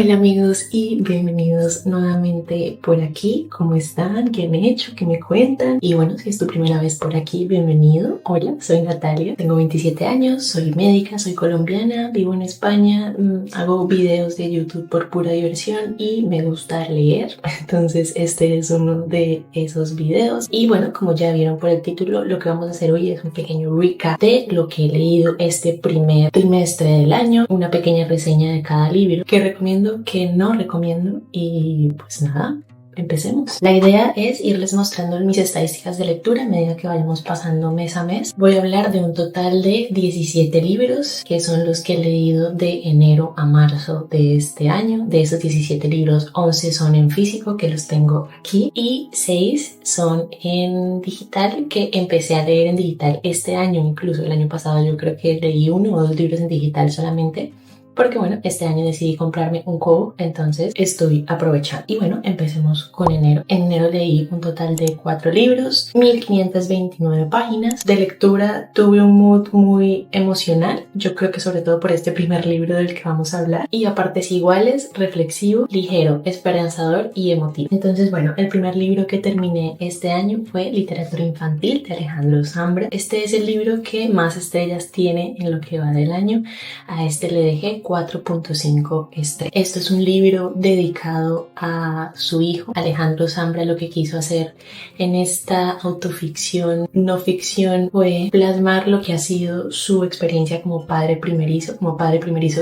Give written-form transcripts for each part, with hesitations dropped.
Hola amigos y bienvenidos nuevamente por aquí. ¿Cómo están? ¿Qué han hecho? ¿Qué me cuentan? Y bueno, si es tu primera vez por aquí, bienvenido. Hola, soy Natalia, tengo 27 años, soy médica, soy colombiana, vivo en España, hago videos de YouTube por pura diversión y me gusta leer. Entonces este es uno de esos videos. Y bueno, como ya vieron por el título, lo que vamos a hacer hoy es un pequeño recap de lo que he leído este primer trimestre del año, una pequeña reseña de cada libro que recomiendo, que no recomiendo y pues nada. Empecemos. La idea es irles mostrando mis estadísticas de lectura a medida que vayamos pasando mes a mes. Voy a hablar de un total de 17 libros, que son los que he leído de enero a marzo de este año. De esos 17 libros, 11 son en físico, que los tengo aquí, y 6 son en digital, que empecé a leer en digital este año. Incluso el año pasado yo creo que leí 1 o 2 libros en digital solamente, porque bueno, este año decidí comprarme un Kobo, entonces estoy aprovechando. Y bueno, empecemos con enero. En enero leí un total de 4 libros, 1529 páginas. De lectura tuve un mood muy emocional, yo creo que sobre todo por este primer libro del que vamos a hablar, y a partes iguales, reflexivo, ligero, esperanzador y emotivo. Entonces bueno, el primer libro que terminé este año fue Literatura Infantil de Alejandro Zambra. Este es el libro que más estrellas tiene en lo que va del año. A este le dejé 4.5 estrellas. Esto es un libro dedicado a su hijo. Alejandro Zambra lo que quiso hacer en esta autoficción, no ficción, fue plasmar lo que ha sido su experiencia como padre primerizo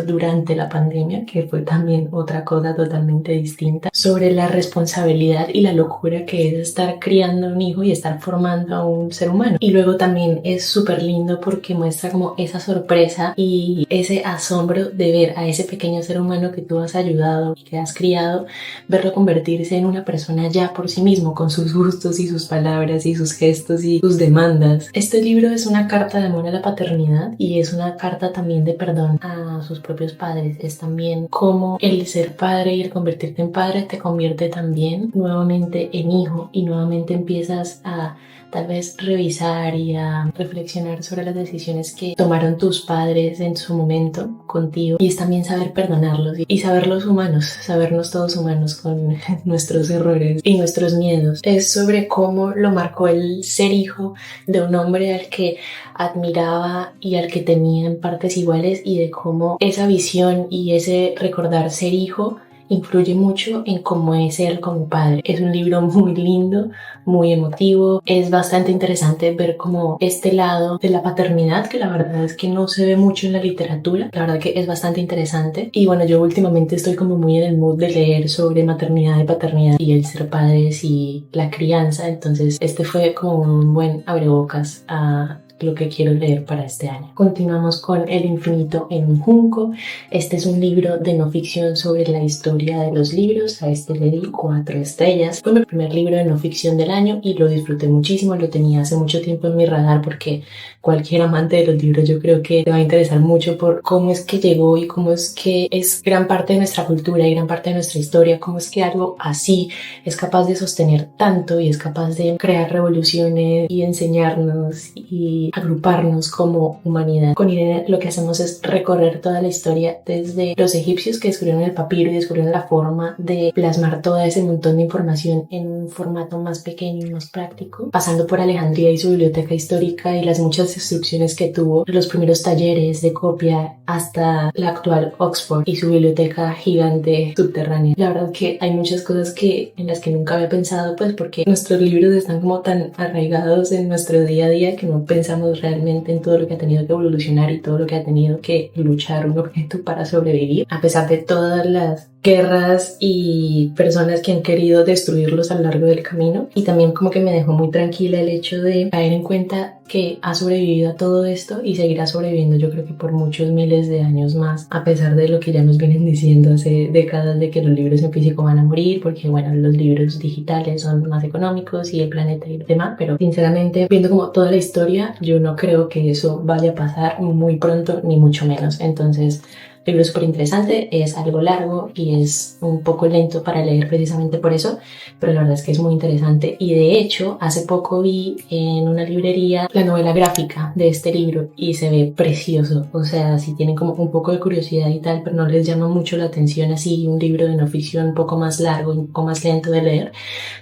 durante la pandemia, que fue también otra cosa totalmente distinta, sobre la responsabilidad y la locura que es estar criando a un hijo y estar formando a un ser humano. Y luego también es súper lindo porque muestra como esa sorpresa y ese asombro de ver a ese pequeño ser humano que tú has ayudado y que has criado, verlo convertirse en una persona ya por sí mismo, con sus gustos y sus palabras y sus gestos y sus demandas. Este libro es una carta de amor a la paternidad y es una carta también de perdón a sus propios padres. Es también cómo el ser padre y el convertirte en padre te convierte también nuevamente en hijo y nuevamente empiezas a tal vez revisar y a reflexionar sobre las decisiones que tomaron tus padres en su momento contigo, y es también saber perdonarlos y saberlos humanos, sabernos todos humanos con nuestros errores y nuestros miedos. Es sobre cómo lo marcó el ser hijo de un hombre al que admiraba y al que tenía en partes iguales, y de cómo esa visión y ese recordar ser hijo influye mucho en cómo es él como padre. Es un libro muy lindo, muy emotivo. Es bastante interesante ver como este lado de la paternidad, que la verdad es que no se ve mucho en la literatura. La verdad que es bastante interesante. Y bueno, yo últimamente estoy como muy en el mood de leer sobre maternidad y paternidad y el ser padres y la crianza. Entonces este fue como un buen abrebocas a lo que quiero leer para este año. Continuamos con El infinito en un junco. Este es un libro de no ficción sobre la historia de los libros. A este le di 4 estrellas. Fue mi primer libro de no ficción del año y lo disfruté muchísimo. Lo tenía hace mucho tiempo en mi radar porque cualquier amante de los libros yo creo que te va a interesar mucho por cómo es que llegó y cómo es que es gran parte de nuestra cultura y gran parte de nuestra historia, cómo es que algo así es capaz de sostener tanto y es capaz de crear revoluciones y enseñarnos y agruparnos como humanidad. Con Irene lo que hacemos es recorrer toda la historia desde los egipcios que descubrieron el papiro y descubrieron la forma de plasmar todo ese montón de información en un formato más pequeño y más práctico, pasando por Alejandría y su biblioteca histórica y las muchas destrucciones que tuvo, los primeros talleres de copia hasta la actual Oxford y su biblioteca gigante subterránea. La verdad que hay muchas cosas en las que nunca había pensado, pues porque nuestros libros están como tan arraigados en nuestro día a día que no pensamos realmente en todo lo que ha tenido que evolucionar y todo lo que ha tenido que luchar un objeto para sobrevivir, a pesar de todas las guerras y personas que han querido destruirlos a lo largo del camino. Y también como que me dejó muy tranquila el hecho de caer en cuenta que ha sobrevivido a todo esto y seguirá sobreviviendo, yo creo que por muchos miles de años más, a pesar de lo que ya nos vienen diciendo hace décadas de que los libros en físico van a morir porque bueno, los libros digitales son más económicos y el planeta y demás, pero sinceramente viendo como toda la historia yo no creo que eso vaya a pasar muy pronto ni mucho menos. Entonces El libro es súper interesante, es algo largo y es un poco lento para leer precisamente por eso, pero la verdad es que es muy interesante. Y de hecho, hace poco vi en una librería la novela gráfica de este libro y se ve precioso. O sea, si tienen como un poco de curiosidad y tal, pero no les llama mucho la atención así un libro de no ficción un poco más largo y un poco más lento de leer,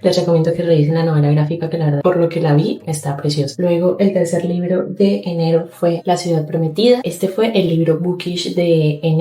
les recomiendo que revisen la novela gráfica, que la verdad, por lo que la vi, está preciosa. Luego, el tercer libro de enero fue La ciudad prometida. Este fue el libro bookish de enero.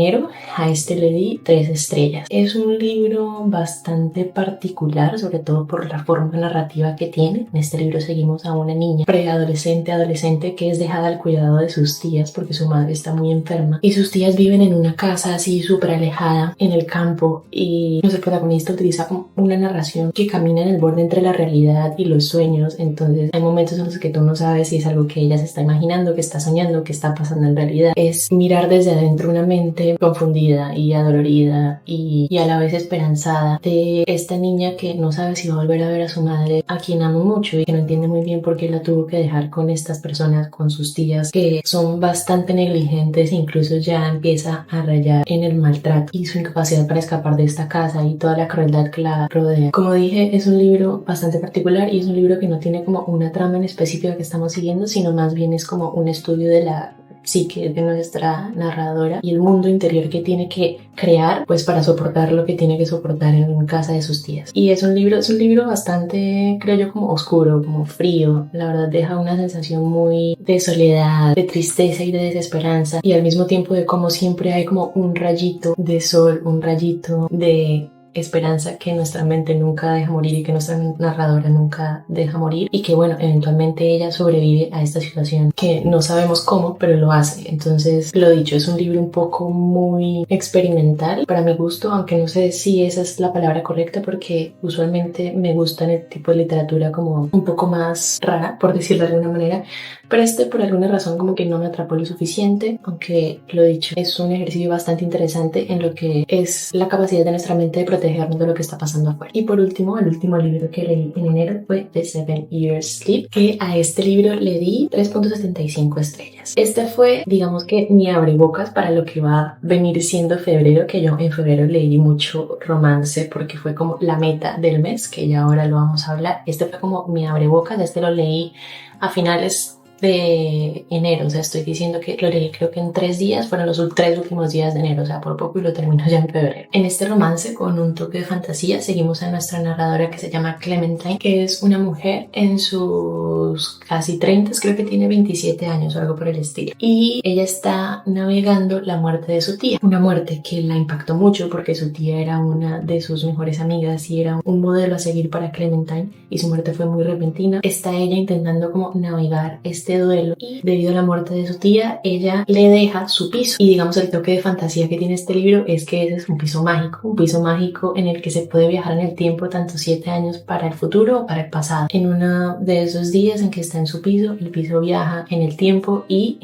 A este le di 3 estrellas. Es un libro bastante particular, sobre todo por la forma narrativa que tiene. En este libro seguimos a una niña preadolescente, adolescente, que es dejada al cuidado de sus tías porque su madre está muy enferma y sus tías viven en una casa así súper alejada en el campo, y nuestro protagonista utiliza como una narración que camina en el borde entre la realidad y los sueños. Entonces hay momentos en los que tú no sabes si es algo que ella se está imaginando, que está soñando, que está pasando en realidad. Es mirar desde adentro una mente confundida y adolorida y a la vez esperanzada de esta niña que no sabe si va a volver a ver a su madre, a quien ama mucho, y que no entiende muy bien por qué la tuvo que dejar con estas personas, con sus tías, que son bastante negligentes. Incluso ya empieza a rayar en el maltrato y su incapacidad para escapar de esta casa y toda la crueldad que la rodea. Como dije, es un libro bastante particular y es un libro que no tiene como una trama en específica que estamos siguiendo, sino más bien es como un estudio de la psique de nuestra narradora y el mundo interior que tiene que crear pues para soportar lo que tiene que soportar en casa de sus tías. Y es un libro bastante, creo yo, como oscuro, como frío. La verdad deja una sensación muy de soledad, de tristeza y de desesperanza, y al mismo tiempo de como siempre hay como un rayito de sol, un rayito de esperanza que nuestra mente nunca deja morir y que nuestra narradora nunca deja morir, y que bueno, eventualmente ella sobrevive a esta situación que no sabemos cómo, pero lo hace. Entonces, lo dicho, es un libro un poco muy experimental para mi gusto, aunque no sé si esa es la palabra correcta, porque usualmente me gusta el tipo de literatura como un poco más rara, por decirlo de alguna manera, pero este por alguna razón como que no me atrapó lo suficiente. Aunque lo dicho, es un ejercicio bastante interesante en lo que es la capacidad de nuestra mente de protegernos de lo que está pasando afuera. Y por último, el último libro que leí en enero fue The 7 Years Sleep, que a este libro le di 3.75 estrellas. Este fue, digamos que mi abrebocas para lo que va a venir siendo febrero, que yo en febrero leí mucho romance porque fue como la meta del mes, que ya ahora lo vamos a hablar. Este fue como mi abrebocas. Este lo leí a finales de enero, o sea, estoy diciendo que lo leí creo que en 3 días, fueron los 3 últimos días de enero, o sea, por poco y lo termino ya en febrero. En este romance con un toque de fantasía seguimos a nuestra narradora, que se llama Clementine, que es una mujer en sus casi 30, creo que tiene 27 años o algo por el estilo, y ella está navegando la muerte de su tía, una muerte que la impactó mucho porque su tía era una de sus mejores amigas y era un modelo a seguir para Clementine, y su muerte fue muy repentina. Está ella intentando como navegar este duelo, y debido a la muerte de su tía, ella le deja su piso, y digamos el toque de fantasía que tiene este libro es que ese es un piso mágico en el que se puede viajar en el tiempo tanto 7 años para el futuro o para el pasado. En uno de esos días en que está en su piso, el piso viaja en el tiempo y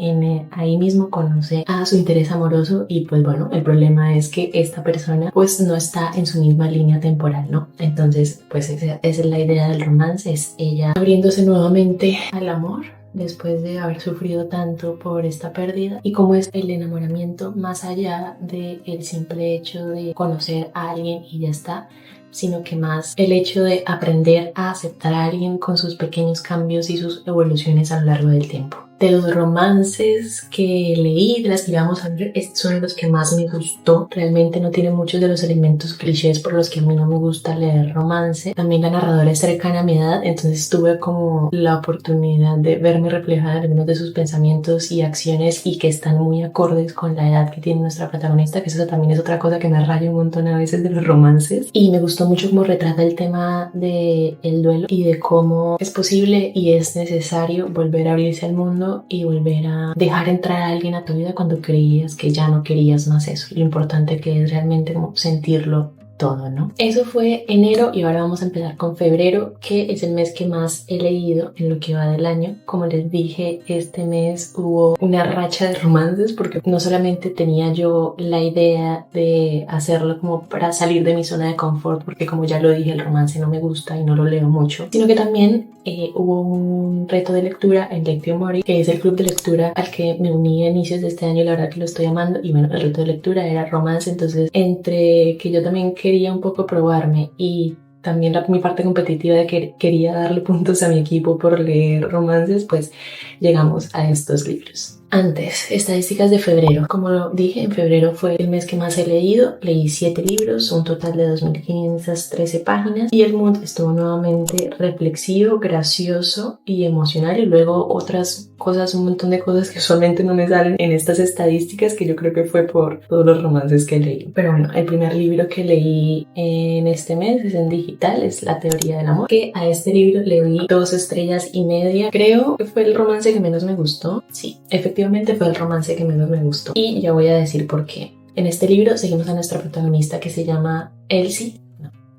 ahí mismo conoce a su interés amoroso, y pues bueno, el problema es que esta persona pues no está en su misma línea temporal, ¿no? Entonces pues esa es la idea del romance, es ella abriéndose nuevamente al amor después de haber sufrido tanto por esta pérdida, y cómo es el enamoramiento más allá del simple hecho de conocer a alguien y ya está, sino que más el hecho de aprender a aceptar a alguien con sus pequeños cambios y sus evoluciones a lo largo del tiempo. De los romances que leí, de las que íbamos a ver, estos son los que más me gustó. Realmente no tiene muchos de los elementos clichés por los que a mí no me gusta leer romance. También la narradora es cercana a mi edad, entonces tuve como la oportunidad de verme reflejada en algunos de sus pensamientos y acciones, y que están muy acordes con la edad que tiene nuestra protagonista, que eso también es otra cosa que me raya un montón a veces de los romances. Y me gustó mucho cómo retrata el tema del duelo y de cómo es posible y es necesario volver a abrirse al mundo y volver a dejar entrar a alguien a tu vida cuando creías que ya no querías más eso. Lo importante que es realmente como sentirlo todo, ¿no? Eso fue enero y ahora vamos a empezar con febrero, que es el mes que más he leído en lo que va del año. Como les dije, este mes hubo una racha de romances porque no solamente tenía yo la idea de hacerlo como para salir de mi zona de confort, porque como ya lo dije, el romance no me gusta y no lo leo mucho, sino que también hubo un reto de lectura en Lectio Mori, que es el club de lectura al que me uní a inicios de este año y la verdad que lo estoy amando. Y bueno, el reto de lectura era romance, entonces entre que yo también quería un poco probarme y también mi parte competitiva de que quería darle puntos a mi equipo por leer romances, pues llegamos a estos libros. Antes, estadísticas de febrero. Como lo dije, en febrero fue el mes que más he leído. Leí 7 libros, un total de 2.513 páginas y el mood estuvo nuevamente reflexivo, gracioso y emocional, y luego otras cosas, un montón de cosas que usualmente no me salen en estas estadísticas, que yo creo que fue por todos los romances que leí. Pero bueno, el primer libro que leí en este mes es en digital, es La teoría del amor, que a este libro le di 2 estrellas y media. Creo que fue el romance que menos me gustó. Sí, efectivamente fue el romance que menos me gustó y ya voy a decir por qué. En este libro seguimos a nuestra protagonista que se llama Elsie.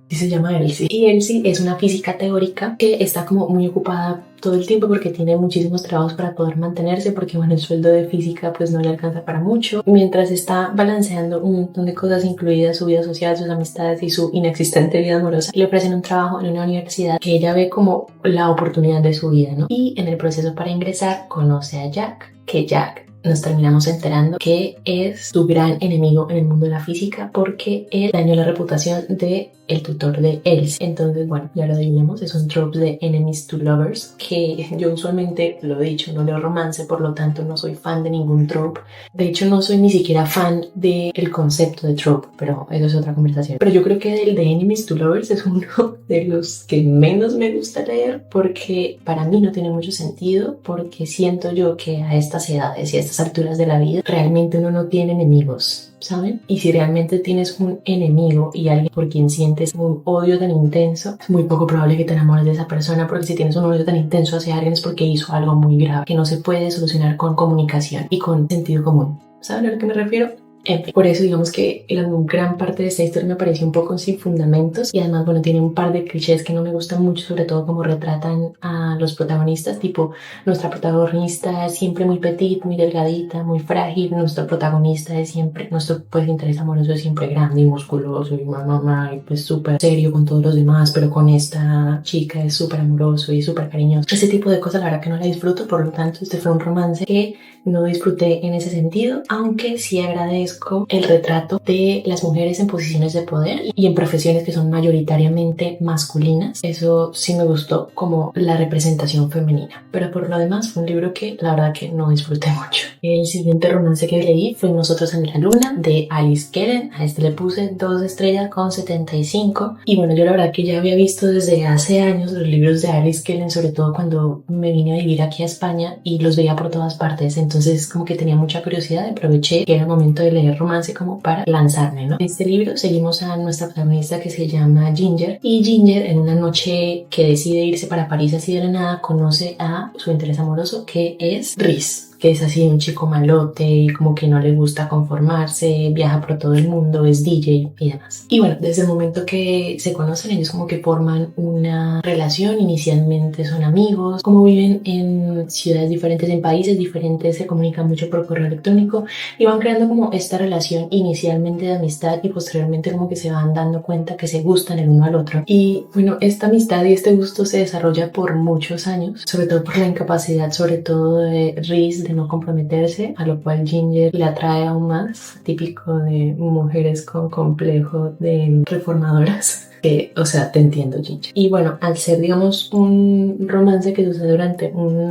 Sí, se llama Elsie. Y Elsie es una física teórica que está como muy ocupada todo el tiempo porque tiene muchísimos trabajos para poder mantenerse, porque bueno, el sueldo de física pues no le alcanza para mucho, mientras está balanceando un montón de cosas, incluidas su vida social, sus amistades y su inexistente vida amorosa. Le ofrecen un trabajo en una universidad que ella ve como la oportunidad de su vida, ¿no? Y en el proceso para ingresar conoce a Jack, que Jack nos terminamos enterando que es su gran enemigo en el mundo de la física porque él dañó la reputación de el tutor de Elsie. Entonces, bueno, ya lo adivinamos, es un trope de enemies to lovers, que yo usualmente, lo he dicho, no leo romance, por lo tanto no soy fan de ningún trope. De hecho, no soy ni siquiera fan del concepto de trope, pero eso es otra conversación. Pero yo creo que el de enemies to lovers es uno de los que menos me gusta leer porque para mí no tiene mucho sentido, porque siento yo que a estas edades y a estas alturas de la vida realmente uno no tiene enemigos, ¿saben? Y si realmente tienes un enemigo y alguien por quien sientes un odio tan intenso, es muy poco probable que te enamores de esa persona, porque si tienes un odio tan intenso hacia alguien es porque hizo algo muy grave que no se puede solucionar con comunicación y con sentido común. ¿Saben a lo que me refiero? En fin, por eso digamos que la gran parte de esta historia me pareció un poco sin fundamentos y además, bueno, tiene un par de clichés que no me gustan mucho, sobre todo como retratan a los protagonistas, tipo nuestra protagonista es siempre muy petit, muy delgadita, muy frágil, nuestro protagonista es siempre, nuestro pues interés amoroso es siempre grande y musculoso y mamá y pues súper serio con todos los demás, pero con esta chica es súper amoroso y súper cariñoso. Ese tipo de cosas la verdad que no la disfruto, por lo tanto este fue un romance que no disfruté en ese sentido, aunque sí agradezco el retrato de las mujeres en posiciones de poder y en profesiones que son mayoritariamente masculinas. Eso sí me gustó como la representación femenina, pero por lo demás fue un libro que la verdad que no disfruté mucho. El siguiente romance que leí fue Nosotros en la Luna, de Alice Kellen. A este le puse 2 estrellas con 75 y bueno, yo la verdad que ya había visto desde hace años los libros de Alice Kellen, sobre todo cuando me vine a vivir aquí a España y los veía por todas partes, entonces como que tenía mucha curiosidad, aproveché que era el momento de leer romance como para lanzarme, ¿no? En este libro seguimos a nuestra protagonista que se llama Ginger, y Ginger en una noche que decide irse para París así de la nada conoce a su interés amoroso, que es Rhys, que es así un chico malote y como que no le gusta conformarse, viaja por todo el mundo, es DJ y demás. Y bueno, desde el momento que se conocen ellos como que forman una relación, inicialmente son amigos, como viven en ciudades diferentes, en países diferentes, se comunican mucho por correo electrónico y van creando como esta relación inicialmente de amistad y posteriormente como que se van dando cuenta que se gustan el uno al otro. Y bueno, esta amistad y este gusto se desarrolla por muchos años, sobre todo por la incapacidad, sobre todo de Rhys, de no comprometerse, a lo cual Ginger le atrae aún más, típico de mujeres con complejo de reformadoras. O sea, te entiendo, Ginger. Y bueno, al ser, digamos, un romance que sucede durante un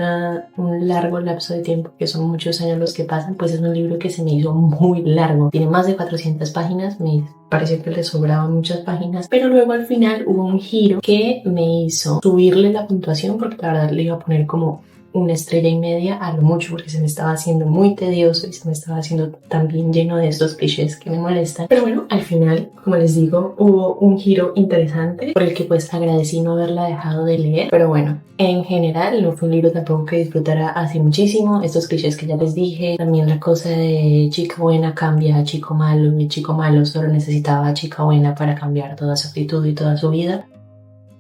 largo lapso de tiempo, que son muchos años los que pasan, pues es un libro que se me hizo muy largo. Tiene más de 400 páginas, me pareció que le sobraban muchas páginas, pero luego al final hubo un giro que me hizo subirle la puntuación, porque la verdad le iba a poner como 1,5 estrellas a lo mucho, porque se me estaba haciendo muy tedioso y se me estaba haciendo también lleno de estos clichés que me molestan. Pero bueno, al final, como les digo, hubo un giro interesante por el que pues agradecí no haberla dejado de leer. Pero bueno, en general no fue un libro tampoco que disfrutara así muchísimo. Estos clichés que ya les dije, también la cosa de chica buena cambia a chico malo y chico malo solo necesitaba a chica buena para cambiar toda su actitud y toda su vida.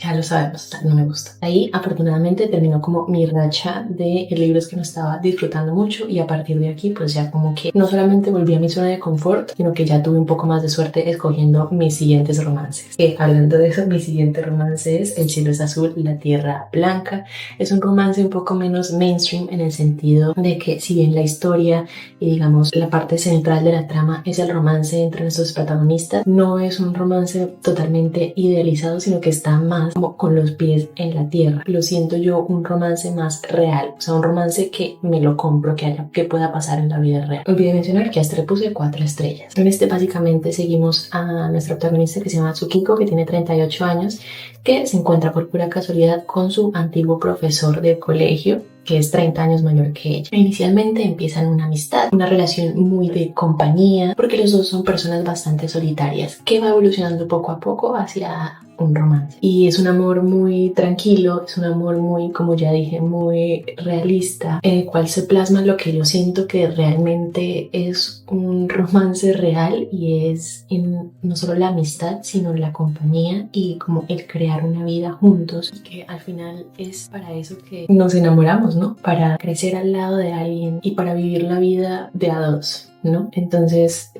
Ya lo sabemos, no me gusta. Ahí afortunadamente terminó como mi racha de libros que no estaba disfrutando mucho, y a partir de aquí pues ya como que no solamente volví a mi zona de confort, sino que ya tuve un poco más de suerte escogiendo mis siguientes romances. Hablando de eso, mi siguiente romance es El cielo es azul, la tierra blanca. Es un romance un poco menos mainstream en el sentido de que si bien la historia y digamos la parte central de la trama es el romance entre nuestros protagonistas, no es un romance totalmente idealizado, sino que está más como con los pies en la tierra. Lo siento yo un romance más real, o sea, un romance que me lo compro, que pueda pasar en la vida real. Olvidé mencionar que a este le puse 4 estrellas. En este básicamente seguimos a nuestra protagonista que se llama Tsukiko, que tiene 38 años, que se encuentra por pura casualidad con su antiguo profesor de colegio, que es 30 años mayor que ella. Inicialmente empiezan una amistad, una relación muy de compañía, porque los dos son personas bastante solitarias, que va evolucionando poco a poco hacia un romance. Y es un amor muy tranquilo, es un amor muy, como ya dije, muy realista, en el cual se plasma lo que yo siento que realmente es un romance real, y es en no solo la amistad, sino la compañía y como el crear una vida juntos, y que al final es para eso que nos enamoramos, ¿no? Para crecer al lado de alguien y para vivir la vida de a dos, ¿no? Entonces,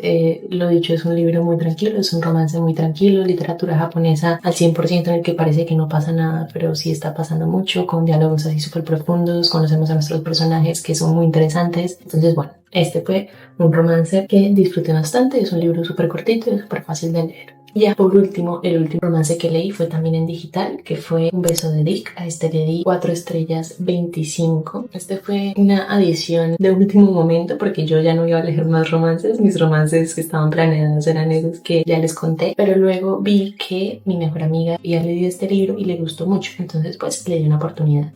lo dicho, es un libro muy tranquilo, es un romance muy tranquilo, literatura japonesa al 100% en el que parece que no pasa nada, pero sí está pasando mucho, con diálogos así súper profundos, conocemos a nuestros personajes que son muy interesantes. Entonces, bueno, este fue un romance que disfruté bastante, es un libro súper cortito y súper fácil de leer. Ya por último, el último romance que leí fue también en digital, que fue Un beso de Dick. A este le di 4 estrellas 25. Este fue una adición de último momento porque yo ya no iba a leer más romances. Mis romances que estaban planeados eran esos que ya les conté, pero luego vi que mi mejor amiga había leído este libro y le gustó mucho, entonces pues le di una oportunidad.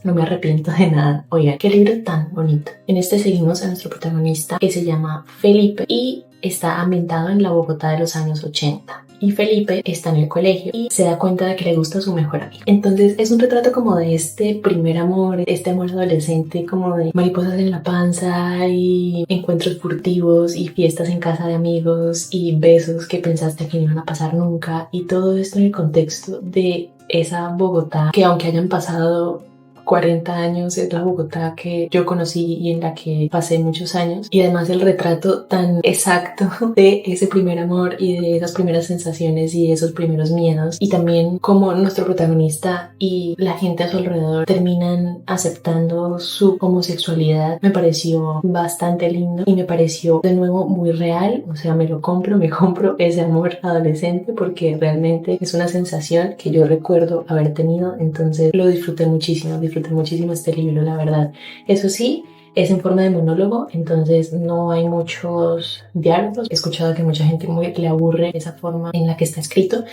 No me arrepiento de nada. Oiga, qué libro tan bonito. En este seguimos a nuestro protagonista, que se llama Felipe y está ambientado en la Bogotá de los años 80. Y Felipe está en el colegio y se da cuenta de que le gusta a su mejor amigo. Entonces es un retrato como de este primer amor, este amor adolescente, como de mariposas en la panza y encuentros furtivos y fiestas en casa de amigos y besos que pensaste que no iban a pasar nunca, y todo esto en el contexto de esa Bogotá que, aunque hayan pasado 40 años, es la Bogotá que yo conocí y en la que pasé muchos años, y además el retrato tan exacto de ese primer amor y de esas primeras sensaciones y de esos primeros miedos, y también cómo nuestro protagonista y la gente a su alrededor terminan aceptando su homosexualidad. Me pareció bastante lindo y me pareció de nuevo muy real, o sea, me compro ese amor adolescente porque realmente es una sensación que yo recuerdo haber tenido. Entonces lo disfruté muchísimo este libro, la verdad. Eso sí, es en forma de monólogo, entonces no hay muchos diálogos. He escuchado que mucha gente le aburre esa forma en la que está escrito,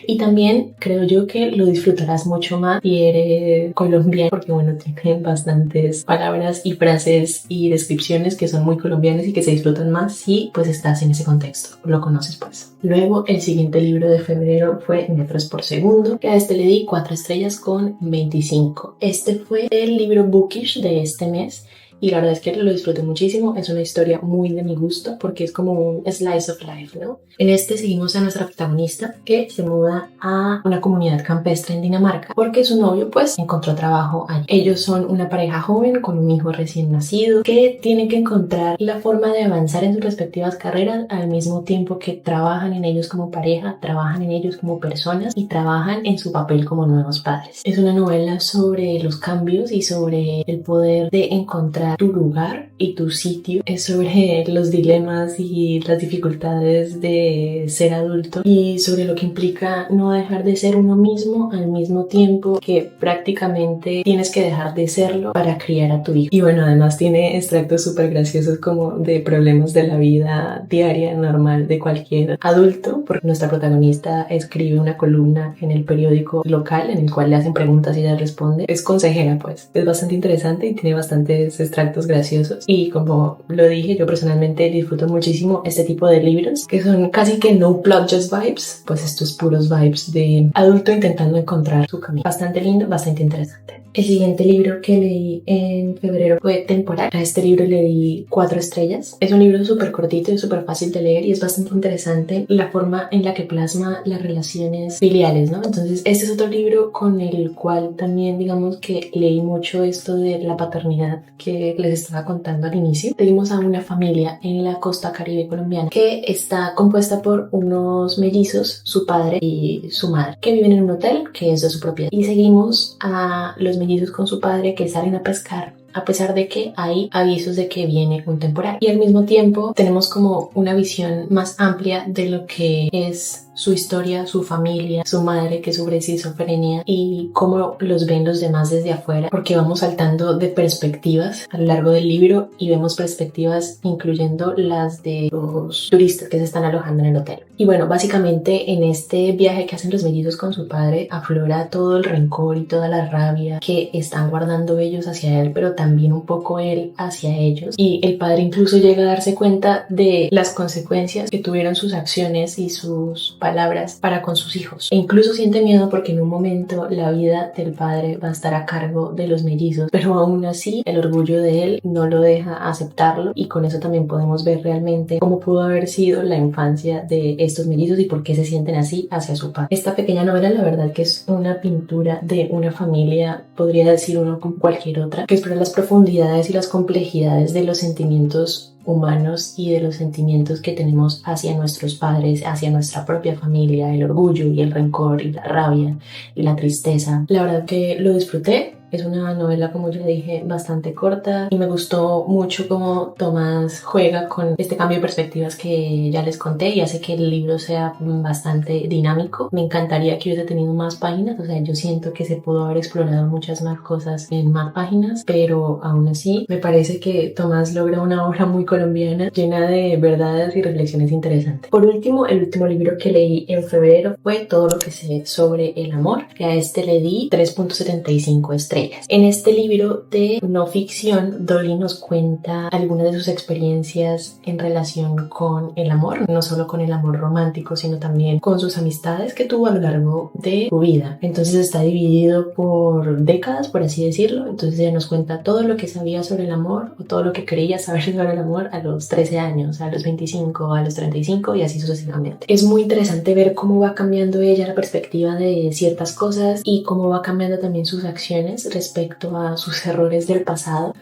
y también creo yo que lo disfrutarás mucho más si eres colombiano, porque bueno, tiene bastantes palabras y frases y descripciones que son muy colombianas y que se disfrutan más si pues estás en ese contexto, lo conoces pues. Luego, el siguiente libro de febrero fue Metros por segundo, que a este le di 4 estrellas con 25. Este fue el libro bookish de este mes, y la verdad es que lo disfruté muchísimo. Es una historia muy de mi gusto porque es como un slice of life, ¿no? En este seguimos a nuestra protagonista, que se muda a una comunidad campestre en Dinamarca porque su novio pues encontró trabajo allí. Ellos son una pareja joven con un hijo recién nacido que tienen que encontrar la forma de avanzar en sus respectivas carreras al mismo tiempo que trabajan en ellos como pareja, trabajan en ellos como personas y trabajan en su papel como nuevos padres. Es una novela sobre los cambios y sobre el poder de encontrar encontrar tu lugar y tu sitio. Es sobre los dilemas y las dificultades de ser adulto y sobre lo que implica no dejar de ser uno mismo al mismo tiempo que prácticamente tienes que dejar de serlo para criar a tu hijo. Y bueno, además tiene extractos súper graciosos como de problemas de la vida diaria normal de cualquier adulto, porque nuestra protagonista escribe una columna en el periódico local en el cual le hacen preguntas y ella responde. Es consejera, pues. Es bastante interesante y tiene bastantes extractos graciosos. Y como lo dije, yo personalmente disfruto muchísimo este tipo de libros que son casi que no plot, just vibes. Pues estos puros vibes de adulto intentando encontrar su camino. Bastante lindo, bastante interesante. El siguiente libro que leí en febrero fue Temporal. A este libro le di 4 estrellas. Es un libro súper cortito y súper fácil de leer y es bastante interesante la forma en la que plasma las relaciones filiales, ¿no? Entonces, este es otro libro con el cual también, digamos que leí mucho esto de la paternidad que les estaba contando al inicio. Tenemos a una familia en la costa caribe colombiana que está compuesta por unos mellizos, su padre y su madre, que viven en un hotel que es de su propiedad. Y seguimos a los mellizos con su padre que salen a pescar, a pesar de que hay avisos de que viene un temporal. Y al mismo tiempo tenemos como una visión más amplia de lo que es su historia, su familia, su madre que sufre esquizofrenia y cómo los ven los demás desde afuera, porque vamos saltando de perspectivas a lo largo del libro y vemos perspectivas incluyendo las de los turistas que se están alojando en el hotel. Y bueno, básicamente en este viaje que hacen los mellizos con su padre aflora todo el rencor y toda la rabia que están guardando ellos hacia él, pero también un poco él hacia ellos. Y el padre incluso llega a darse cuenta de las consecuencias que tuvieron sus acciones y sus palabras para con sus hijos. E incluso siente miedo porque en un momento la vida del padre va a estar a cargo de los mellizos, pero aún así el orgullo de él no lo deja aceptarlo y con eso también podemos ver realmente cómo pudo haber sido la infancia de estos mellizos y por qué se sienten así hacia su padre. Esta pequeña novela la verdad que es una pintura de una familia, podría decir uno con cualquier otra, que explora las profundidades y las complejidades de los sentimientos humanos y de los sentimientos que tenemos hacia nuestros padres, hacia nuestra propia familia, el orgullo y el rencor y la rabia y la tristeza. La verdad que lo disfruté. Es una novela, como ya dije, bastante corta y me gustó mucho cómo Tomás juega con este cambio de perspectivas que ya les conté y hace que el libro sea bastante dinámico. Me encantaría que hubiese tenido más páginas, o sea, yo siento que se pudo haber explorado muchas más cosas en más páginas, pero aún así me parece que Tomás logra una obra muy colombiana llena de verdades y reflexiones interesantes. Por último, el último libro que leí en febrero fue Todo lo que sé sobre el amor, que a este le di 3.75 estrellas. En este libro de no ficción, Dolly nos cuenta algunas de sus experiencias en relación con el amor, no solo con el amor romántico, sino también con sus amistades que tuvo a lo largo de su vida. Entonces está dividido por décadas, por así decirlo. Entonces ella nos cuenta todo lo que sabía sobre el amor o todo lo que creía saber sobre el amor a los 13 años, a los 25, a los 35 y así sucesivamente. Es muy interesante ver cómo va cambiando ella la perspectiva de ciertas cosas y cómo va cambiando también sus acciones respecto a sus errores del pasado.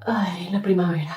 Ay, la primavera.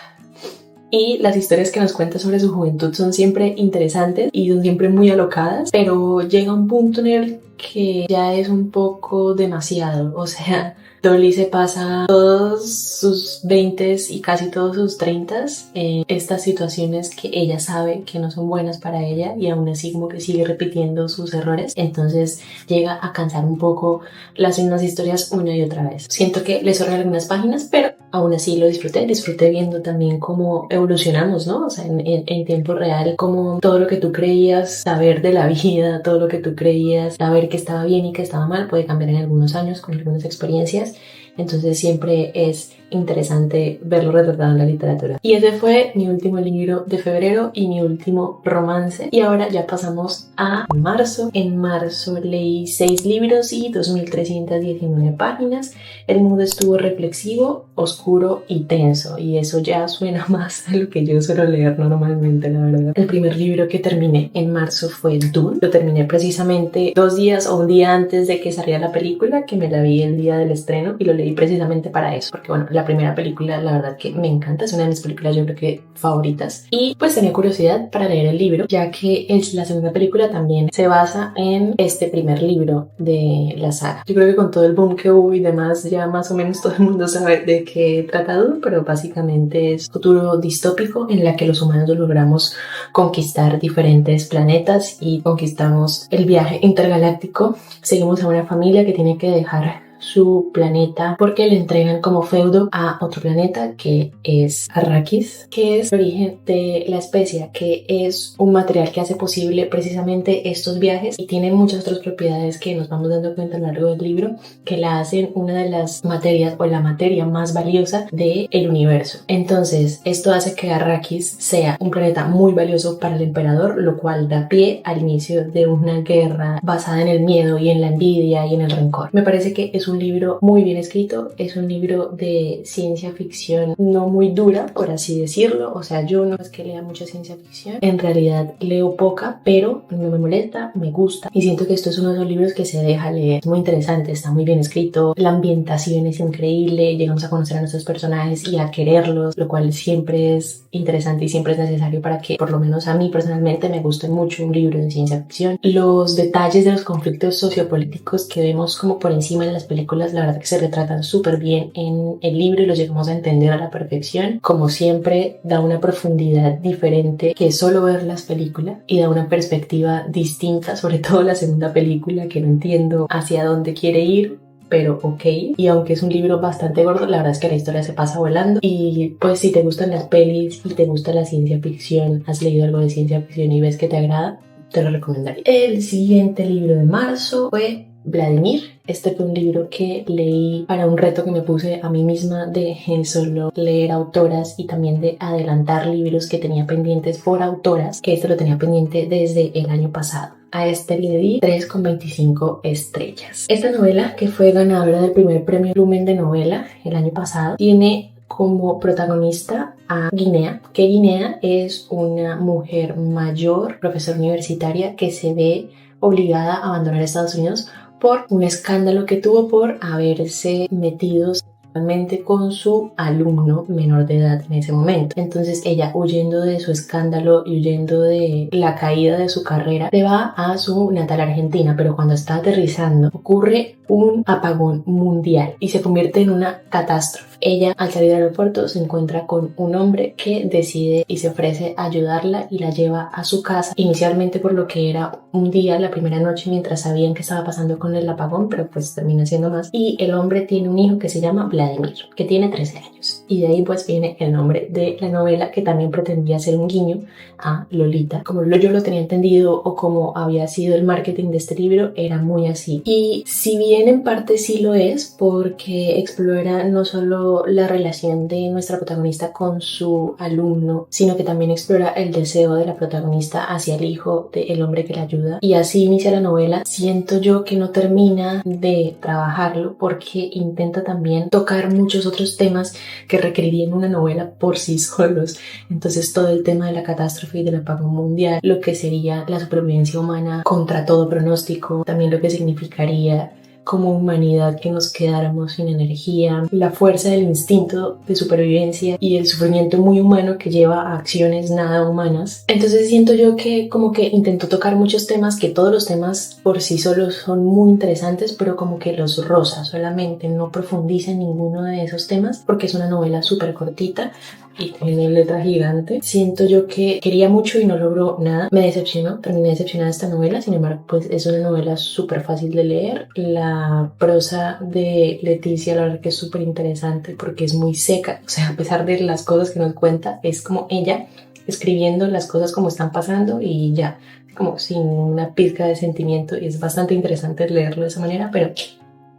Y las historias que nos cuenta sobre su juventud son siempre interesantes y son siempre muy alocadas, pero llega un punto en el que ya es un poco demasiado. O sea, Dolly se pasa todos sus 20s y casi todos sus 30s en estas situaciones que ella sabe que no son buenas para ella y aún así como que sigue repitiendo sus errores. Entonces llega a cansar un poco las mismas historias una y otra vez. Siento que le sobran algunas páginas, pero aún así lo disfruté viendo también cómo evolucionamos, ¿no? O sea, en tiempo real, como todo lo que tú creías saber de la vida, todo lo que tú creías saber que estaba bien y que estaba mal, puede cambiar en algunos años con algunas experiencias. Entonces siempre es interesante verlo retratado en la literatura. Y ese fue mi último libro de febrero y mi último romance. Y ahora ya pasamos a marzo. En marzo leí 6 libros y 2.319 páginas. El mood estuvo reflexivo, oscuro y tenso. Y eso ya suena más a lo que yo suelo leer normalmente, la verdad. El primer libro que terminé en marzo fue Dune. Lo terminé precisamente 2 días o un día antes de que saliera la película, que me la vi el día del estreno y lo leí precisamente para eso. Porque bueno, la la primera película, la verdad que me encanta, es una de mis películas yo creo que favoritas. Y pues tenía curiosidad para leer el libro, ya que la segunda película también se basa en este primer libro de la saga. Yo creo que con todo el boom que hubo y demás, ya más o menos todo el mundo sabe de qué trata Dune, pero básicamente es un futuro distópico en la que los humanos logramos conquistar diferentes planetas y conquistamos el viaje intergaláctico. Seguimos a una familia que tiene que dejar su planeta porque le entregan como feudo a otro planeta que es Arrakis, que es el origen de la especia, que es un material que hace posible precisamente estos viajes y tiene muchas otras propiedades que nos vamos dando cuenta a lo largo del libro que la hacen una de las materias o la materia más valiosa del universo. Entonces esto hace que Arrakis sea un planeta muy valioso para el emperador, lo cual da pie al inicio de una guerra basada en el miedo y en la envidia y en el rencor. Me parece que es un libro muy bien escrito, es un libro de ciencia ficción no muy dura, por así decirlo. O sea, yo no es que lea mucha ciencia ficción, en realidad leo poca, pero no me molesta, me gusta y siento que esto es uno de los libros que se deja leer. Es muy interesante, está muy bien escrito, la ambientación es increíble, llegamos a conocer a nuestros personajes y a quererlos, lo cual siempre es interesante y siempre es necesario para que, por lo menos a mí personalmente, me guste mucho un libro de ciencia ficción. Los detalles de los conflictos sociopolíticos que vemos como por encima en las películas, la verdad que se retratan súper bien en el libro y los llegamos a entender a la perfección. Como siempre, da una profundidad diferente que solo ver las películas y da una perspectiva distinta, sobre todo la segunda película, que no entiendo hacia dónde quiere ir, pero ok. Y aunque es un libro bastante gordo, la verdad es que la historia se pasa volando. Y pues si te gustan las pelis y te gusta la ciencia ficción, has leído algo de ciencia ficción y ves que te agrada, te lo recomendaría. El siguiente libro de marzo fue Vladimir. Este fue un libro que leí para un reto que me puse a mí misma de solo leer autoras y también de adelantar libros que tenía pendientes por autoras, que esto lo tenía pendiente desde el año pasado. A este le di 3,25 estrellas. Esta novela, que fue ganadora del primer premio Lumen de novela el año pasado, tiene como protagonista a Guinea, que Guinea es una mujer mayor, profesora universitaria, que se ve obligada a abandonar Estados Unidos por un escándalo que tuvo por haberse metido sexualmente con su alumno menor de edad en ese momento. Entonces ella, huyendo de su escándalo y huyendo de la caída de su carrera, se va a su natal Argentina, pero cuando está aterrizando ocurre un apagón mundial y se convierte en una catástrofe. Ella, al salir del aeropuerto, se encuentra con un hombre que decide y se ofrece a ayudarla y la lleva a su casa, inicialmente por lo que era un día, la primera noche, mientras sabían que estaba pasando con el apagón, pero pues termina siendo más. Y el hombre tiene un hijo que se llama Vladimir, que tiene 13 años. Y de ahí pues viene el nombre de la novela, que también pretendía ser un guiño a Lolita. Como yo lo tenía entendido o como había sido el marketing de este libro, era muy así. Y si bien en parte sí lo es, porque explora no solo la relación de nuestra protagonista con su alumno, sino que también explora el deseo de la protagonista hacia el hijo del hombre que la ayuda. Y así inicia la novela. Siento yo que no termina de trabajarlo porque intenta también tocar muchos otros temas que requerirían una novela por sí solos. Entonces todo el tema de la catástrofe y del apagón mundial, lo que sería la supervivencia humana contra todo pronóstico, también lo que significaría como humanidad que nos quedáramos sin energía, la fuerza del instinto de supervivencia y el sufrimiento muy humano que lleva a acciones nada humanas. Entonces siento yo que como que intentó tocar muchos temas, que todos los temas por sí solos son muy interesantes, pero como que los roza solamente, no profundiza en ninguno de esos temas porque es una novela súper cortita y tiene letra gigante. Siento yo que quería mucho y no logró nada. Me decepcionó, terminé decepcionada de esta novela. Sin embargo, pues es una novela súper fácil de leer. La prosa de Leticia, la verdad que es súper interesante porque es muy seca. O sea, a pesar de las cosas que nos cuenta, es como ella escribiendo las cosas como están pasando y ya, como sin una pizca de sentimiento, y es bastante interesante leerlo de esa manera, pero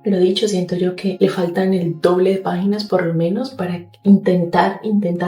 lo dicho, siento yo que le faltan el doble de páginas por lo menos para intentar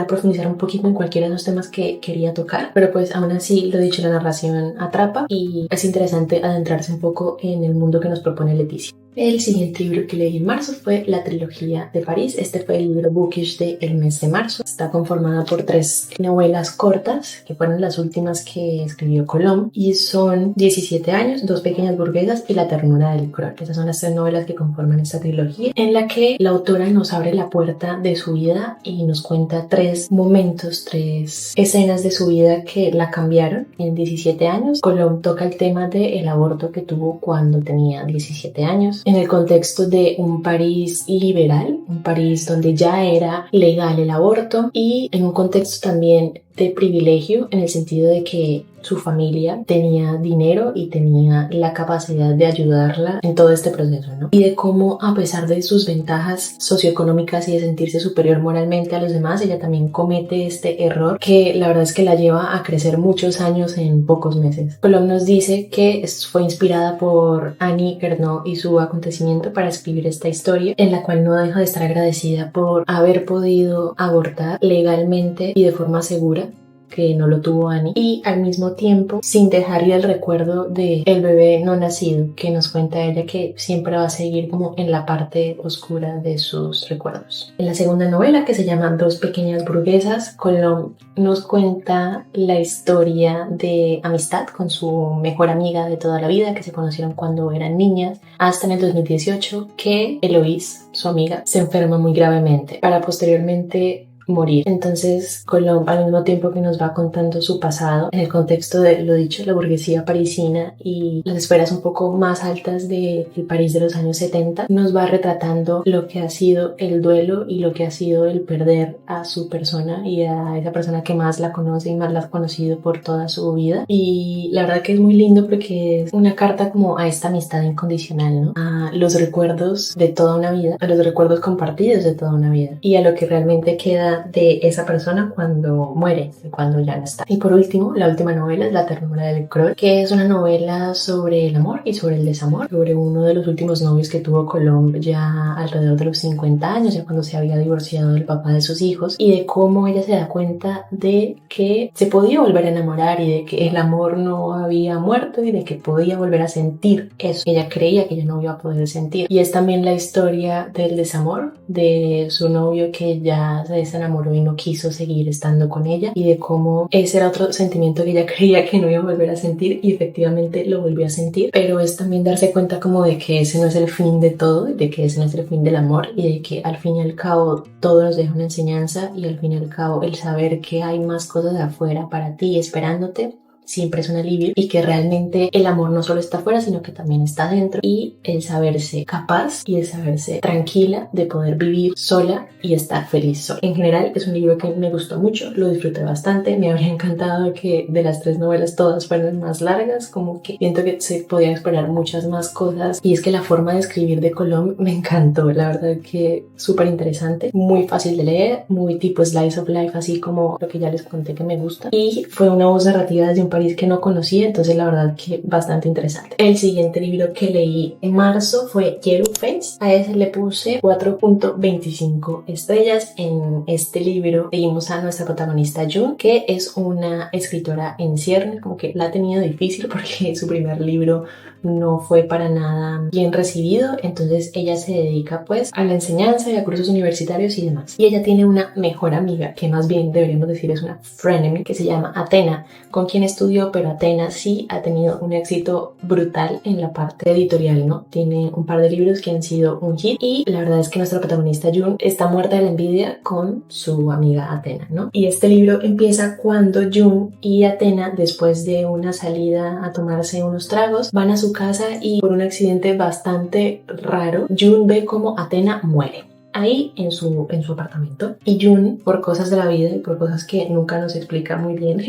profundizar un poquito en cualquiera de los temas que quería tocar, pero pues aún así, lo dicho, la narración atrapa y es interesante adentrarse un poco en el mundo que nos propone Leticia. El siguiente libro que leí en marzo fue la trilogía de París. Este fue el libro bookish del mes de marzo. Está conformada por 3 novelas cortas, que fueron las últimas que escribió Colomb, y son 17 años, Dos pequeñas burguesas y La ternura del Cruel. Esas son las 3 novelas que conforman esta trilogía, en la que la autora nos abre la puerta de su vida y nos cuenta 3 momentos, 3 escenas de su vida que la cambiaron en 17 años. Colomb toca el tema del aborto que tuvo cuando tenía 17 años, en el contexto de un París liberal, un París donde ya era legal el aborto, y en un contexto también de privilegio, en el sentido de que su familia tenía dinero y tenía la capacidad de ayudarla en todo este proceso, ¿no? Y de cómo, a pesar de sus ventajas socioeconómicas y de sentirse superior moralmente a los demás, ella también comete este error que la verdad es que la lleva a crecer muchos años en pocos meses. Colomb nos dice que fue inspirada por Annie Ernaux y su acontecimiento para escribir esta historia, en la cual no deja de estar agradecida por haber podido abortar legalmente y de forma segura, que no lo tuvo Annie, y al mismo tiempo sin dejarle el recuerdo de el bebé no nacido, que nos cuenta ella que siempre va a seguir como en la parte oscura de sus recuerdos. En la segunda novela, que se llama Dos pequeñas burguesas, Colomb nos cuenta la historia de amistad con su mejor amiga de toda la vida, que se conocieron cuando eran niñas, hasta en el 2018 que Eloise, su amiga, se enferma muy gravemente para posteriormente morir. Entonces Colomb, al mismo tiempo que nos va contando su pasado en el contexto de, lo dicho, la burguesía parisina y las esferas un poco más altas del París de los años 70, nos va retratando lo que ha sido el duelo y lo que ha sido el perder a su persona y a esa persona que más la conoce y más la ha conocido por toda su vida. Y la verdad que es muy lindo porque es una carta como a esta amistad incondicional, ¿no? A los recuerdos de toda una vida, a los recuerdos compartidos de toda una vida y a lo que realmente queda de esa persona cuando muere, cuando ya no está. Y por último, la última novela es La ternura del Cruel, que es una novela sobre el amor y sobre el desamor, sobre uno de los últimos novios que tuvo Colomb ya alrededor de los 50 años, ya cuando se había divorciado del papá de sus hijos, y de cómo ella se da cuenta de que se podía volver a enamorar y de que el amor no había muerto y de que podía volver a sentir eso. Ella creía que ya no iba a poder sentir. Y es también la historia del desamor de su novio, que ya se enamoró y no quiso seguir estando con ella, y de cómo ese era otro sentimiento que ella creía que no iba a volver a sentir y efectivamente lo volvió a sentir. Pero es también darse cuenta como de que ese no es el fin de todo, de que ese no es el fin del amor y de que al fin y al cabo todo nos deja una enseñanza, y al fin y al cabo el saber que hay más cosas de afuera para ti esperándote siempre es un alivio, y que realmente el amor no solo está afuera sino que también está dentro, y el saberse capaz y el saberse tranquila de poder vivir sola y estar feliz sola. En general es un libro que me gustó mucho, lo disfruté bastante, me habría encantado que de las 3 novelas todas fueran más largas, como que siento que se podían explorar muchas más cosas, y es que la forma de escribir de Colomb me encantó, la verdad que súper interesante, muy fácil de leer, muy tipo slice of life, así como lo que ya les conté que me gusta, y fue una voz narrativa desde un París que no conocía, entonces la verdad que bastante interesante. El siguiente libro que leí en marzo fue Yellow Face. A ese le puse 4.25 estrellas. En este libro leímos a nuestra protagonista June, que es una escritora en ciernes, como que la ha tenido difícil porque su primer libro no fue para nada bien recibido, entonces ella se dedica pues a la enseñanza y a cursos universitarios y demás. Y ella tiene una mejor amiga, que más bien deberíamos decir es una frenemy, que se llama Athena, con quien estudió, pero Athena sí ha tenido un éxito brutal en la parte editorial, ¿no? Tiene un par de libros que han sido un hit, y la verdad es que nuestra protagonista June está muerta de la envidia con su amiga Athena, ¿no? Y este libro empieza cuando June y Athena, después de una salida a tomarse unos tragos, van a su casa, y por un accidente bastante raro, June ve como Athena muere ahí en su apartamento, y June, por cosas de la vida y por cosas que nunca nos explica muy bien,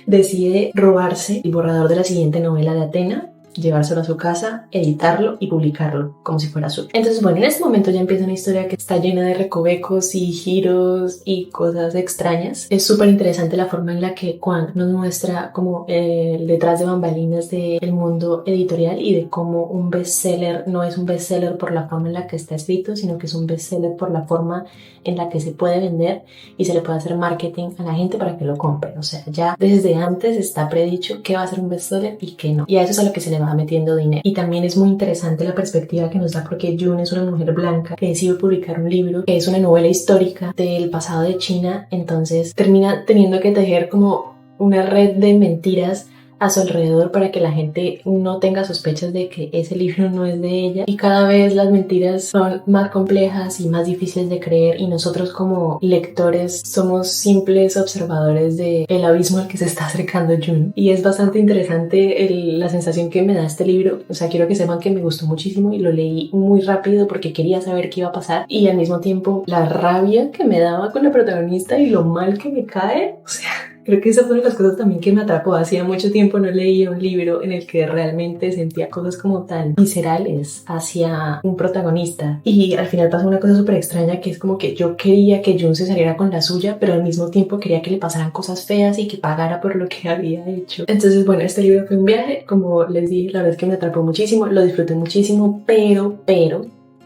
decide robarse el borrador de la siguiente novela de Athena, llevárselo a su casa, editarlo y publicarlo como si fuera suyo. Entonces, bueno, en este momento ya empieza una historia que está llena de recovecos y giros y cosas extrañas. Es súper interesante la forma en la que Kwang nos muestra como el detrás de bambalinas del mundo editorial, y de cómo un bestseller no es un bestseller por la forma en la que está escrito, sino que es un bestseller por la forma en la que se puede vender y se le puede hacer marketing a la gente para que lo compre. O sea, ya desde antes está predicho qué va a ser un bestseller y qué no. Y a eso es a lo que se le va trabaja metiendo dinero. Y también es muy interesante la perspectiva que nos da porque June es una mujer blanca que decide publicar un libro que es una novela histórica del pasado de China, entonces termina teniendo que tejer como una red de mentiras a su alrededor para que la gente no tenga sospechas de que ese libro no es de ella, y cada vez las mentiras son más complejas y más difíciles de creer, y nosotros como lectores somos simples observadores del abismo al que se está acercando June. Y es bastante interesante la sensación que me da este libro. O sea, quiero que sepan que me gustó muchísimo y lo leí muy rápido porque quería saber qué iba a pasar, y al mismo tiempo la rabia que me daba con la protagonista y lo mal que me cae. O sea, creo que esa fue una de las cosas también que me atrapó. Hacía mucho tiempo no leía un libro en el que realmente sentía cosas como tan viscerales hacia un protagonista. Y al final pasó una cosa súper extraña, que es como que yo quería que June se saliera con la suya, pero al mismo tiempo quería que le pasaran cosas feas y que pagara por lo que había hecho. Entonces, bueno, este libro fue un viaje. Como les dije, la verdad es que me atrapó muchísimo, lo disfruté muchísimo, pero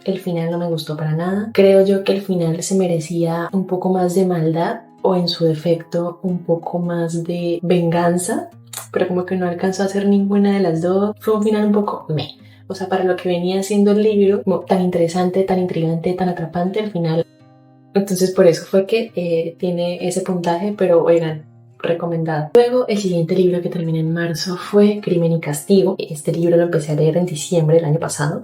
el final no me gustó para nada. Creo yo que el final se merecía un poco más de maldad, o en su defecto un poco más de venganza, pero como que no alcanzó a hacer ninguna de las dos. Fue un final un poco meh. O sea, para lo que venía siendo el libro, como tan interesante, tan intrigante, tan atrapante, al final. Entonces por eso fue que tiene ese puntaje, pero oigan, recomendado. Luego, el siguiente libro que terminé en marzo fue Crimen y Castigo. Este libro lo empecé a leer en diciembre del año pasado.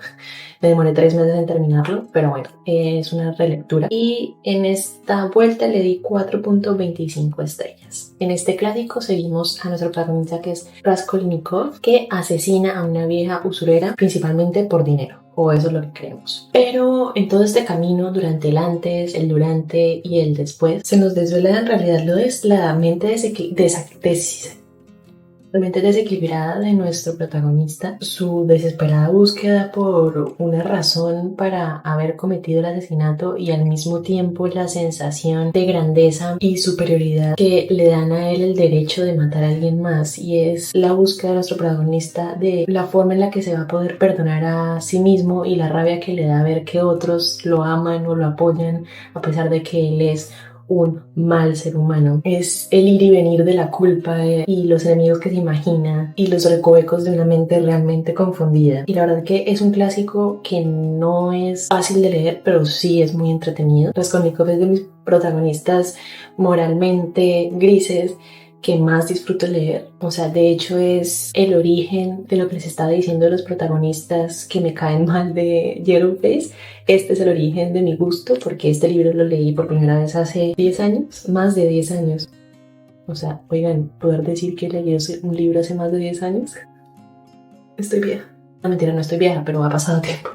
Me demoré 3 meses en terminarlo, pero bueno, es una relectura. Y en esta vuelta le di 4.25 estrellas. En este clásico seguimos a nuestro protagonista, que es Raskolnikov, que asesina a una vieja usurera principalmente por dinero. O eso es lo que creemos. Pero en todo este camino, durante el antes, el durante y el después, se nos desvela en realidad lo es la mente desequilibrada de nuestro protagonista, su desesperada búsqueda por una razón para haber cometido el asesinato, y al mismo tiempo la sensación de grandeza y superioridad que le dan a él el derecho de matar a alguien más. Y es la búsqueda de nuestro protagonista de la forma en la que se va a poder perdonar a sí mismo, y la rabia que le da ver que otros lo aman o lo apoyan a pesar de que él es un mal ser humano. Es el ir y venir de la culpa y los enemigos que se imagina y los recovecos de una mente realmente confundida. Y la verdad que es un clásico que no es fácil de leer, pero sí es muy entretenido. Raskolnikov es de mis protagonistas moralmente grises que más disfruto leer. O sea, de hecho es el origen de lo que les estaba diciendo de los protagonistas que me caen mal de Yellowface. Este es el origen de mi gusto, porque este libro lo leí por primera vez hace 10 años, más de 10 años. O sea, oigan, poder decir que leí un libro hace más de 10 años. Estoy vieja. No, mentira, no estoy vieja, pero ha pasado tiempo.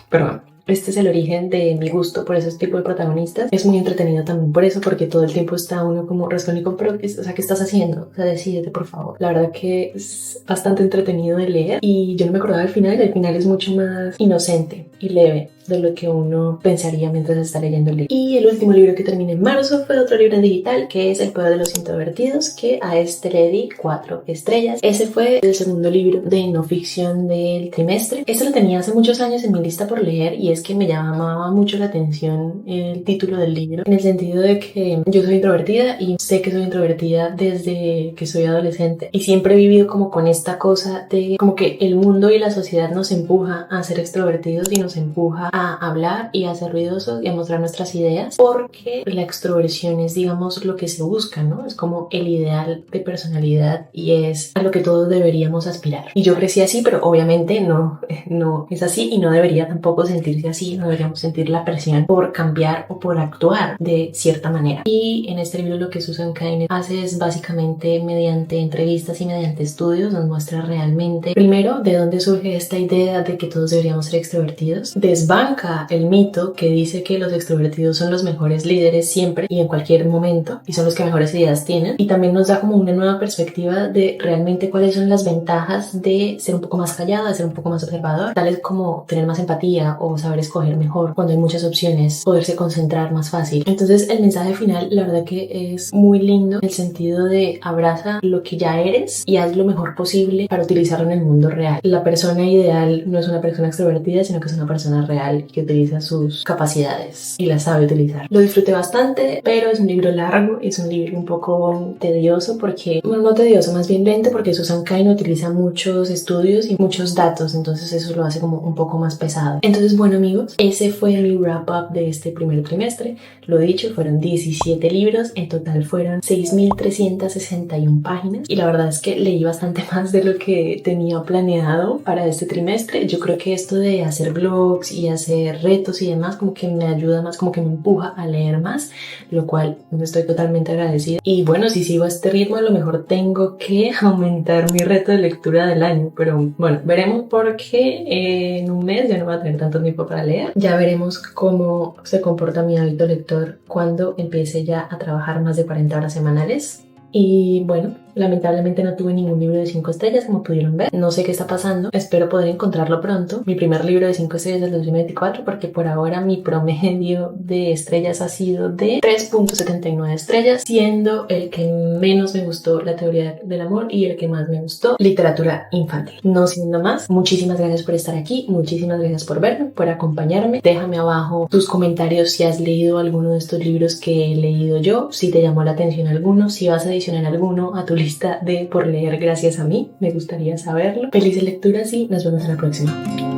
Pero bueno, este es el origen de mi gusto por ese tipo de protagonistas. Es muy entretenido también por eso, porque todo el tiempo está uno como Raskolnikov, pero o sea, ¿qué estás haciendo? O sea, decídete, por favor. La verdad que es bastante entretenido de leer, y yo no me acordaba del final. El final es mucho más inocente y leve de lo que uno pensaría mientras está leyendo el libro. Y el último libro que terminé en marzo fue otro libro en digital, que es El Poder de los Introvertidos, que a este le di 4 estrellas. Ese fue el segundo libro de no ficción del trimestre. Este lo tenía hace muchos años en mi lista por leer, y es que me llamaba mucho la atención el título del libro, en el sentido de que yo soy introvertida, y sé que soy introvertida desde que soy adolescente, y siempre he vivido como con esta cosa de como que el mundo y la sociedad nos empuja a ser extrovertidos y nos empuja a hablar y a ser ruidosos y a mostrar nuestras ideas, porque la extroversión es, digamos, lo que se busca, ¿no? Es como el ideal de personalidad y es a lo que todos deberíamos aspirar. Y yo crecí así, pero obviamente no es así, y no debería tampoco sentirse así. No deberíamos sentir la presión por cambiar o por actuar de cierta manera. Y en este libro lo que Susan Cain hace es básicamente, mediante entrevistas y mediante estudios, nos muestra realmente, primero, de dónde surge esta idea de que todos deberíamos ser extrovertidos. Desbanca el mito que dice que los extrovertidos son los mejores líderes siempre y en cualquier momento, y son los que mejores ideas tienen, y también nos da como una nueva perspectiva de realmente cuáles son las ventajas de ser un poco más callado, de ser un poco más observador, tales como tener más empatía o saber escoger mejor cuando hay muchas opciones, poderse concentrar más fácil. Entonces el mensaje final, la verdad que es muy lindo, en el sentido de abraza lo que ya eres y haz lo mejor posible para utilizarlo en el mundo real. La persona ideal no es una persona extrovertida, sino que es una persona real real, que utiliza sus capacidades y las sabe utilizar. Lo disfruté bastante, pero es un libro largo, es un libro un poco tedioso porque, bueno, no tedioso, más bien lento, porque Susan Cain utiliza muchos estudios y muchos datos, entonces eso lo hace como un poco más pesado. Entonces, bueno amigos, ese fue mi wrap up de este primer trimestre. Lo dicho, fueron 17 libros, en total fueron 6.361 páginas y la verdad es que leí bastante más de lo que tenía planeado para este trimestre. Yo creo que esto de hacer vlogs y hacer retos y demás como que me ayuda más, como que me empuja a leer más, lo cual estoy totalmente agradecida. Y bueno, si sigo a este ritmo a lo mejor tengo que aumentar mi reto de lectura del año, pero bueno, veremos porque en un mes ya no voy a tener tanto tiempo para leer. Ya veremos cómo se comporta mi hábito lector cuando empiece ya a trabajar más de 40 horas semanales. Y bueno, lamentablemente no tuve ningún libro de 5 estrellas, como pudieron ver. No sé qué está pasando, espero poder encontrarlo pronto. Mi primer libro de 5 estrellas del 2024, porque por ahora mi promedio de estrellas ha sido de 3.79 estrellas, siendo el que menos me gustó la teoría del amor y el que más me gustó literatura infantil. No siendo más, muchísimas gracias por estar aquí, muchísimas gracias por verme, por acompañarme. Déjame abajo tus comentarios si has leído alguno de estos libros que he leído yo, si te llamó la atención alguno, si vas a adicionar alguno a tu lista de por leer gracias a mí, me gustaría saberlo. Felices lecturas y nos vemos en la próxima.